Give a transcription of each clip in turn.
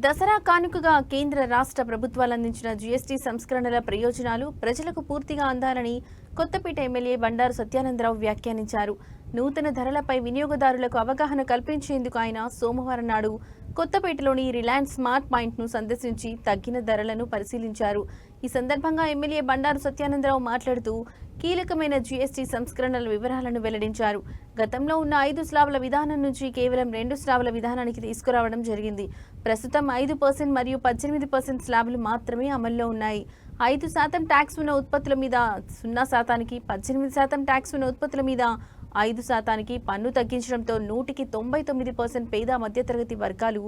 దసరా కానుకగా కేంద్ర రాష్ట్ర ప్రభుత్వాలు అందించిన జీఎస్టీ సంస్కరణల ప్రయోజనాలు ప్రజలకు పూర్తిగా అందాలని కొత్తపేట ఎమ్మెల్యే బండారు సత్యానందరావు వ్యాఖ్యానించారు. నూతన ధరలపై వినియోగదారులకు అవగాహన కల్పించేందుకు ఆయన సోమవారం నాడు కొత్తపేటలోని రిలయన్స్ స్మార్ట్ పాయింట్ను సందర్శించి తగ్గిన ధరలను పరిశీలించారు. ఈ సందర్భంగా ఎమ్మెల్యే బండారు సత్యానందరావు మాట్లాడుతూ కీలకమైన జీఎస్టీ సంస్కరణల వివరాలను వెల్లడించారు. గతంలో ఉన్న 5 స్లాబుల విధానం నుంచి కేవలం 2 స్లాబుల విధానానికి తీసుకురావడం జరిగింది. ప్రస్తుతం 5% మరియు 18% స్లాబులు మాత్రమే అమల్లో ఉన్నాయి. 5% ట్యాక్స్ ఉన్న ఉత్పత్తుల మీద 0%కి, 18% ట్యాక్స్ ఉన్న ఉత్పత్తుల మీద 5%కి పన్ను తగ్గించడంతో 199% పేద మధ్యతరగతి వర్గాలు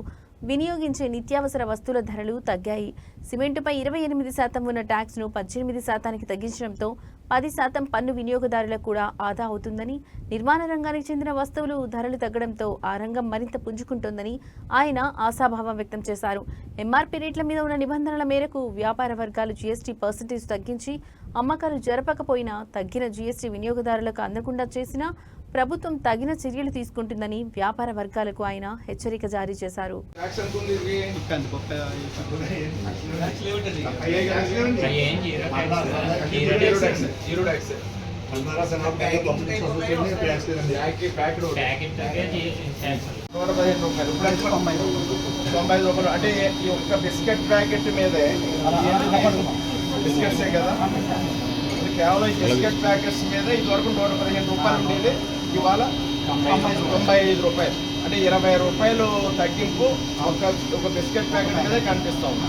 వినియోగించే నిత్యావసర వస్తువుల ధరలు తగ్గాయి. సిమెంటుపై 28% ఉన్న ట్యాక్స్ను 18%కి తగ్గించడంతో 10% పన్ను వినియోగదారులకు కూడా ఆదా అవుతుందని, నిర్మాణ రంగానికి చెందిన వస్తువులు ధరలు తగ్గడంతో ఆ రంగం మరింత పుంజుకుంటోందని ఆయన ఆశాభావం వ్యక్తం చేశారు. ఎంఆర్పీ రేట్ల మీద ఉన్న నిబంధనల మేరకు వ్యాపార వర్గాలు జీఎస్టీ పర్సెంటేజ్ తగ్గించి అమ్మకాలు జరపకపోయినా తగ్గిన జీఎస్టీ వినియోగదారులకు అందకుండా చేసినా ప్రభుత్వం తగిన చర్యలు తీసుకుంటుందని వ్యాపార వర్గాలకు ఆయన హెచ్చరిక జారీ చేశారు. అంటే ఈ ఒక్క బిస్కెట్ ప్యాకెట్ మీదే బిస్కెట్సే కదా, కేవలం ఈ బిస్కెట్ ప్యాకెట్స్ మీద ఇదివరకు 115 రూపాయలు ఉండేది, ఇవాళ 95 రూపాయలు, అంటే 20 రూపాయలు తగ్గింపు ఒక బిస్కెట్ ప్యాకెట్ మీదే కనిపిస్తూ ఉంది.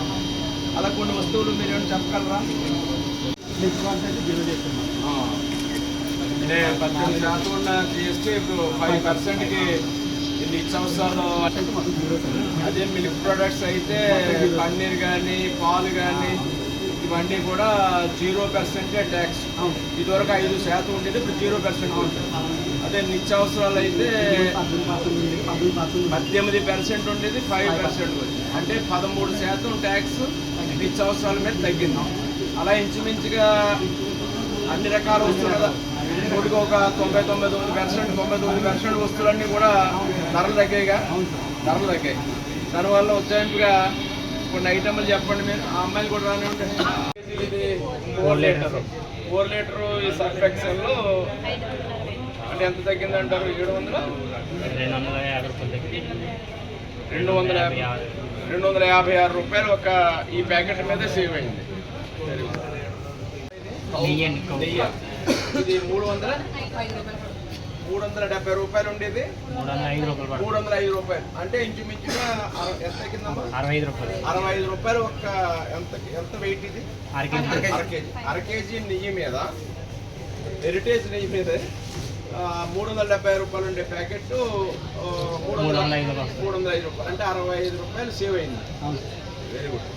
అలా కొన్ని వస్తువులు మీరు ఏమైనా చెప్పగలరా? అంటే 18% ఉన్న జీఎస్టీ ఇప్పుడు 5%కి నిత్యావసరాలు, అదే మిల్క్ ప్రొడక్ట్స్ అయితే పన్నీర్ కానీ పాలు కానీ ఇవన్నీ కూడా 0% ట్యాక్స్. ఇదివరకు 5% ఉండేది, ఇప్పుడు 0% ఉంటుంది. అదే నిత్యావసరాలు అయితే 18% ఉండేది, 5% వచ్చింది, అంటే 13% ట్యాక్స్ నిత్యావసరాల మీద తగ్గింది. అలా ఇంచుమించుగా అన్ని రకాల వస్తువులు కొడుకు ఒక 99% వస్తువులన్నీ కూడా ధరలు తగ్గాయిగా, ధరలు తగ్గాయి. దానివల్ల ఉజ్జాయింపుగా కొన్ని ఐటమ్లు చెప్పండి మీరు. ఆ అమ్మాయిలు కూడా రాని ఉంటాయి. ఇది 4 లీటరు ఈ సర్ఫ్ ఎక్సెల్లో అంటే ఎంత తగ్గింది అంటారు? 256 రూపాయలు ఒక ఈ ప్యాకెట్ మీద సేవ్ అయింది. ఇది 370 రూపాయలు ఉండేది, 305 రూపాయలు, అంటే ఇంచుమించుగా ఎంత తగ్గిందమ్మా? 65 రూపాయలు. ఒక ఎంత వెయిట్ ఇది? అర కేజీ నెయ్యి మీద, హెరిటేజ్ నెయ్యి మీద 370 రూపాయలు ఉండే ప్యాకెట్ 305 రూపాయలు, అంటే 65 రూపాయలు సేవ్ అయింది. Very good.